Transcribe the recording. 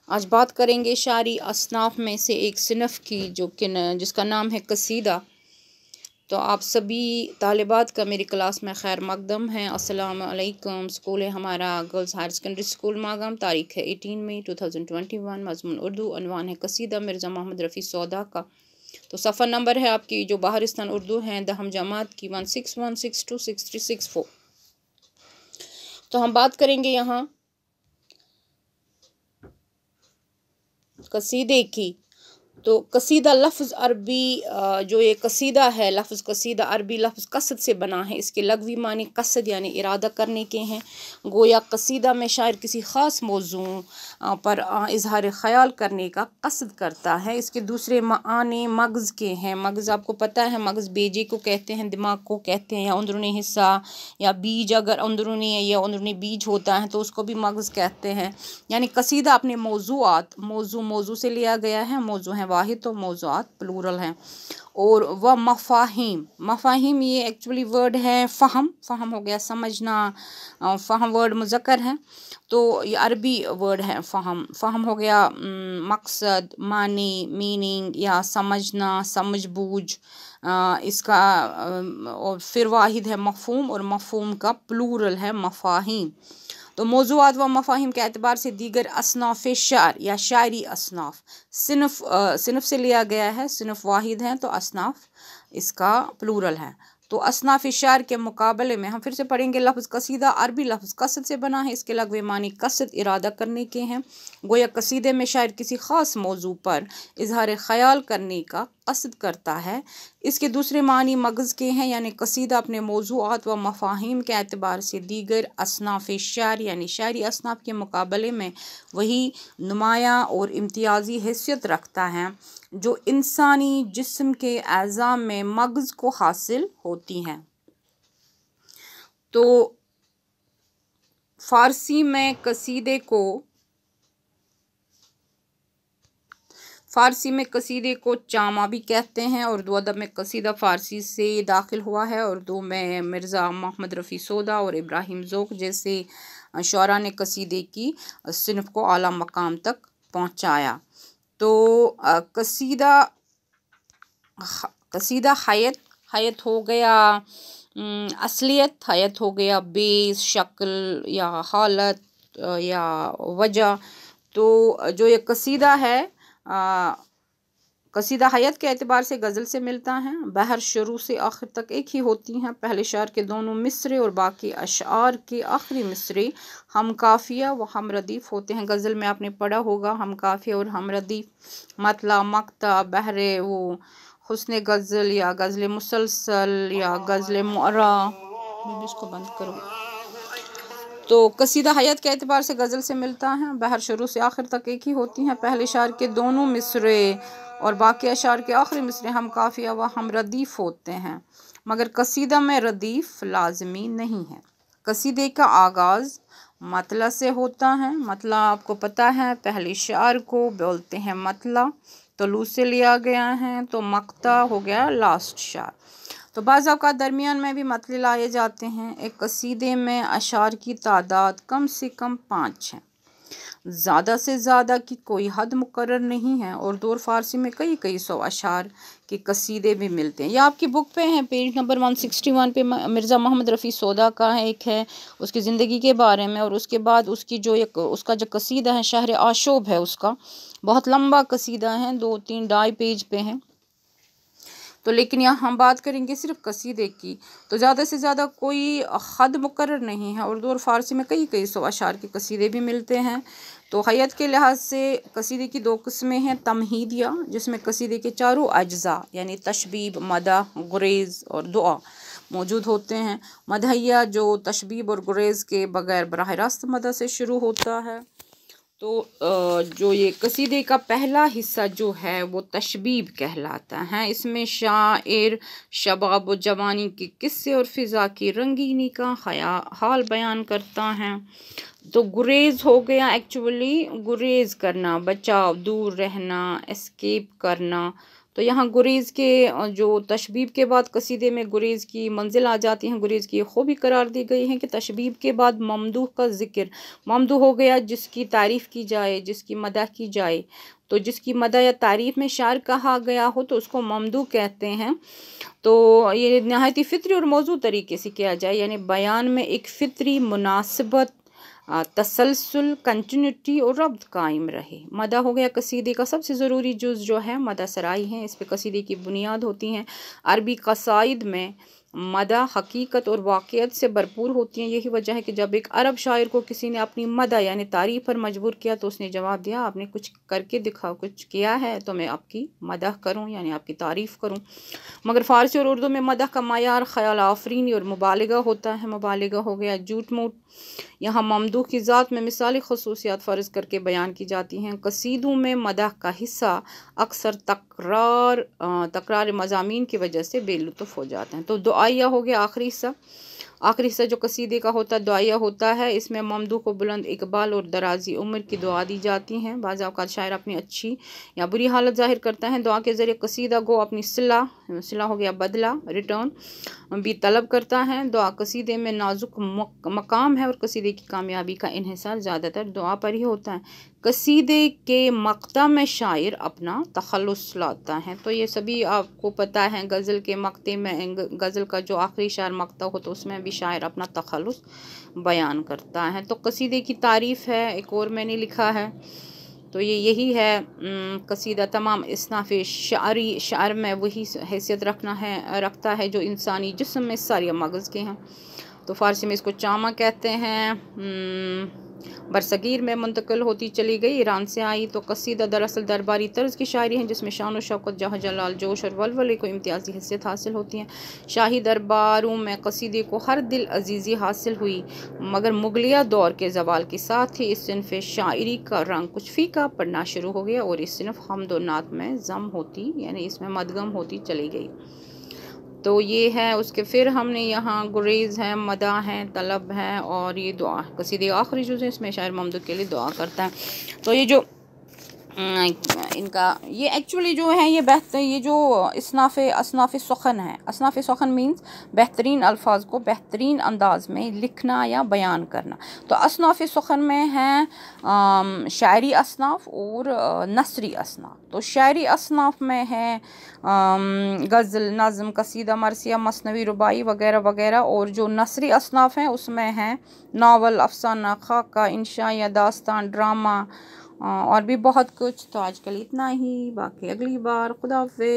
आज बात करेंगे शायरी असनाफ में से एक सिनफ की जिसका नाम है कसीदा। तो आप सभी तालिबात का मेरी क्लास में खैर मकदम है। अस्सलाम वालेकुम। स्कूल है हमारा girls higher secondary school Magam. तारीख है 18 मई 2021। मज़मून उर्दू। अनवान है कसीदा मिर्ज़ा मोहम्मद रफ़ी सौदा का। तो सफ़ा नंबर है आपकी जो बाहरिस्तान उर्दू है दहम जमात की 1616263634। तो हम बात करेंगे यहाँ कसीदे की। तो कसीदा लफ्ज़ अरबी जो ये कसीदा है, लफ्ज़ कसीदा अरबी लफ्ज़ कसद से बना है। इसके लग़वी मानी कसद यानी इरादा करने के हैं। गोया कसीदा में शायर किसी ख़ास मौजू पर इजहार ख़याल करने का कसद करता है। इसके दूसरे मानी मग़ज़ के हैं। मग़ज़ आपको पता है, मग़ज़ बेजे को कहते हैं, दिमाग को कहते हैं, या अंदरूनी हिस्सा या बीज, अगर अंदरूनी या अंदरूनी बीज होता है तो उसको भी मग़ज़ कहते हैं। यानी कसीदा अपने मौजू से लिया गया है। मौजू है वाहिद तो मौज़ूआत प्लूरल हैं। और वह मफ़ाहिम ये एक्चुअली वर्ड है फ़हम हो गया समझना। फ़हम वर्ड मुज़क्कर है तो ये अरबी वर्ड है फ़हम हो गया मकसद, मानी, मीनिंग या समझना, समझ बूझ इसका। और फिर वाहिद है मफ़हूम और मफ़हूम का प्लूरल है मफ़ाहिम। तो मौज़ूआत व मफ़ाहिम के एतबार से दीगर असनाफ़ शार या शायरी असनाफ़ सिनफ से लिया गया है। सिनफ वाहिद है तो असनाफ़ इसका प्लूरल है। तो असनाफ़ शार के मुकाबले में हम फिर से पढ़ेंगे। लफ्ज़ कसीदा अरबी लफ्ज़ कसद से बना है। इसके लग़वी मानी कसद इरादा करने के हैं। गोया कसीदे में शायर किसी ख़ास मौजू पर इजहार ख़याल करने का कसद करता है। इसके दूसरे मानी मग़ज़ के हैं, यानी कसीदा अपने मौज़ूआत व मफ़ाहिम के एतबार से दीगर असनाफ़ शार यानी शायरी असनाफ़ के मुकाबले में वही नुमायाँ और इम्तियाज़ी हैसियत रखता है जो इंसानी जिस्म के अज़ा में मग़ज़ को हासिल होती हैं। तो फ़ारसी में कसीदे को चामा भी कहते हैं। उर्दू अदब में कसीदा फ़ारसी से दाखिल हुआ है। उर्दू में मिर्ज़ा मोहम्मद रफ़ी सौदा और इब्राहिम ज़ौक़ जैसे शौरा ने कसीदे की सिनफ को आला मकाम तक पहुँचाया। तो कसीदा हयत हो गया, असलियत, हयत हो गया बेस, शक्ल या हालत या वजह। तो जो ये कसीदा है कसीदा हयत के एतबार से गज़ल से मिलता है। बहर शुरू से आखिर तक एक ही होती हैं। पहले शार के दोनों मिसरे और बाकी अशार के आखिरी मिसरे हम काफ़िया व हम रदीफ़ होते हैं। गज़ल में आपने पढ़ा होगा हम काफ़िया और हम रदीफ़ मतला मक्ता बहरे वो हुस्न गज़ल या गज़ल मुसलसल या गज़ल मुअर्रा। इसको बंद करो। तो कसीदा हयत के एतबार से गज़ल से मिलता है। बहर शुरू से आखिर तक एक ही होती हैं। पहले शार के दोनों मिसरे और बाकी अशार के आखिरी मिसरे हम काफ़िया व हम रदीफ़ होते हैं, मगर कसीदा में रदीफ़ लाजमी नहीं है। कसीदे का आगाज़ मतला से होता है। मतला आपको पता है, पहले शार को बोलते हैं मतला, तलू से लिया गया है। तो मक्ता हो गया लास्ट शार। तो बाज़ औक़ात दरमियान में भी मतले लाए जाते हैं। एक कसीदे में अशार की तादाद कम से कम 5 है। ज़्यादा से ज़्यादा की कोई हद मुकर्रर नहीं है। उर्दू और फ़ारसी में कई सौ अशार के कसीदे भी मिलते हैं। यह आपकी बुक पे हैं, पेज नंबर 161 पे मिर्ज़ा मोहम्मद रफ़ी सौदा का है, एक है उसकी ज़िंदगी के बारे में। और उसके बाद उसकी उसका जो कसीदा है शहर आशोब है, उसका बहुत लंबा कसीदा है, 2-3 ढाई पेज पे हैं। तो लेकिन यहाँ हम बात करेंगे सिर्फ कसीदे की। तो ज़्यादा से ज़्यादा कोई हद मुकर्रर नहीं है। उर्दू और फ़ारसी में कई सौ अशार के कसीदे भी मिलते हैं। तो हयत के लिहाज से कसीदे की 2 किस्में हैं। तमहीदिया, जिसमें कसीदे के चारों अज्ज़ा यानी तशबीब, मदह, गुरेज़ और दुआ मौजूद होते हैं। मदहिया जो तशबीब और गुरेज़ के बगैर बराह रास्त मदह से शुरू होता है। तो जो ये कसीदे का पहला हिस्सा जो है वो तशबीब कहलाता है। इसमें शायर शबाब व जवानी के किस्से और फ़िज़ा की रंगीनी का हाल बयान करता है। तो गुरेज़ हो गया, एक्चुअली गुरेज़ करना, बचाव, दूर रहना, एस्केप करना। तो यहाँ गुरेज़ के जो तशबीब के बाद कसीदे में गुरेज़ की मंजिल आ जाती है, गुरेज़ की खूबी करार दी गई है कि तशबीब के बाद ममदूह का ज़िक्र, ममदूह हो गया जिसकी तारीफ़ की जाए, जिसकी मदह की जाए। तो जिसकी मदह या तारीफ़ में शायर कहा गया हो तो उसको ममदूह कहते हैं। तो ये नहायत ही फ़ित्री और मौज़ू तरीके से किया जाए, यानी बयान में एक फ़ित्री मुनासिबत, तसलसल, कंटिन्यूटी और रब्त कायम रहे। मदह हो गया कसीदे का सबसे ज़रूरी जुज़ जो है मदह सराई है, इस पे कसीदे की बुनियाद होती हैं। अरबी कसाइद में मदह हकीकत और वाक़ियत से भरपूर होती हैं। यही वजह है कि जब एक अरब शायर को किसी ने अपनी मदह यानी तारीफ़ पर मजबूर किया तो उसने जवाब दिया, आपने कुछ करके दिखाओ, कुछ किया है तो मैं आपकी मदह करूं, यानी आपकी तारीफ़ करूं। मगर फ़ारसी और उर्दू में मदह का मायार ख़याल आफरीनी और मुबालिगा होता है। मुबालिगा हो गया झूठ मूठ। यहाँ ममदूह की ज़ात में मिसाली ख़ुसूसियात फ़र्ज़ करके बयान की जाती हैं। कसीदों में मदह का हिस्सा अक्सर तकरार मज़ामीन की वजह से बेलुत्फ़ हो जाते हैं। तो दुआया हो गया आखिरी हिस्सा। आखिरी हिस्सा जो कसीदे का होता है दुआया होता है। इसमें ममदूह को बुलंद इकबाल और दराजी उम्र की दुआ दी जाती हैं। बाज़ औक़ात शायर अपनी अच्छी या बुरी हालत ज़ाहिर करता है। दुआ के ज़रिए कसीदा गो अपनी सिला हो गया बदला, रिटर्न भी तलब करता है। दुआ कसीदे में नाजुक मकाम है और कसीदे की कामयाबी का इन्हिसार ज़्यादातर दुआ पर ही होता है। कसीदे के मक़ता में शायर अपना तख़ल्लुस लाता है। तो ये सभी आपको पता है। गज़ल के मक़ते में गज़ल का जो आखिरी शायर मक़ता हो तो उसमें भी शायर अपना तख़ल्लुस बयान करता है। तो कसीदे की तारीफ़ है एक और मैंने लिखा है, तो ये यही है कसीदा तमाम इसनाफ़ शार में वही हैसियत रखता है जो इंसानी जिस्म में सारिया मगज़ के हैं। तो फ़ारसी में इसको चामा कहते हैं। बरसगीर में मुंतकिल होती चली गई, ईरान से आई। तो कसीदा दरअसल दरबारी तर्ज़ की शायरी है जिसमें शान और शौक़त, जहाँ जलाल, जोश और वलवले को इम्तियाज़ी हैसियत हासिल होती है। शाही दरबारों में कसीदे को हर दिल अजीज़ी हासिल हुई, मगर मुगलिया दौर के ज़वाल के साथ ही इस सिनफ़ शायरी का रंग कुछ फ़ीका पड़ना शुरू हो गया और इस सिनफ़ हम्द व नात में ज़म होती, यानी इसमें मदगम होती चली गई। तो ये है। उसके फिर हमने यहाँ गुरेज़ है, मदह है, तलब है और ये दुआ। कसीदे आखिरी जुज़ है, इसमें शायर ममदूह के लिए दुआ करता है। तो ये जो इनका ये एक्चुअली जो है ये जो असनाफ़ सुख़न है। असनाफ़ सुख़न मीन्स बेहतरीन अल्फाज को बेहतरीन अंदाज में लिखना या बयान करना। तो असनाफ़ सुख़न में हैं शायरी असनाफ़ और नसरी असनाफ़। तो शायरी असनाफ़ में है गज़ल, नज़म, कसीदा, मरसिया, मसनवी, रुबाई वगैरह वगैरह। और जो नसरी असनाफ़ हैं उसमें हैं नावल, अफ़साना, ख़ाका, इंशा या दास्तान, ड्रामा और भी बहुत कुछ। तो आज के लिए इतना ही, बाकी अगली बार। खुदा हाफ़िज़।